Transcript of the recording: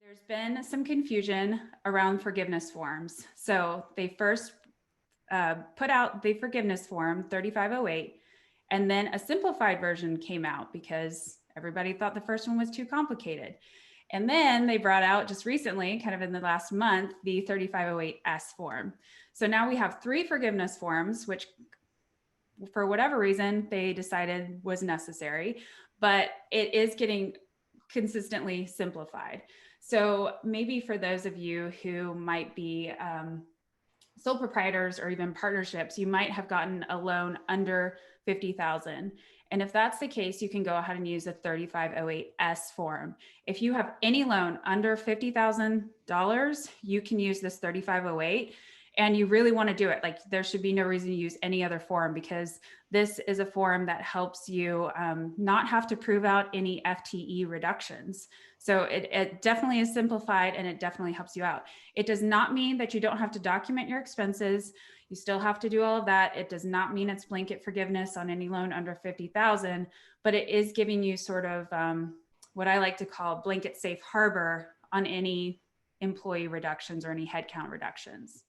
There's been some confusion around forgiveness forms. So they first put out the forgiveness form 3508, and then a simplified version came out because everybody thought the first one was too complicated. And then they brought out just recently, kind of in the last month, the 3508S form. So now we have three forgiveness forms, which for whatever reason they decided was necessary, but it is getting consistently simplified. So maybe for those of you who might be sole proprietors or even partnerships, you might have gotten a loan under 50,000. And if that's the case, you can go ahead and use the 3508S form. If you have any loan under $50,000, you can use this 3508, and you really want to do it. Like, there should be no reason to use any other form, because this is a form that helps you not have to prove out any FTE reductions. So it definitely is simplified, and it definitely helps you out. It does not mean that you don't have to document your expenses. You still have to do all of that. It does not mean it's blanket forgiveness on any loan under 50,000, but it is giving you sort of what I like to call blanket safe harbor on any employee reductions or any headcount reductions.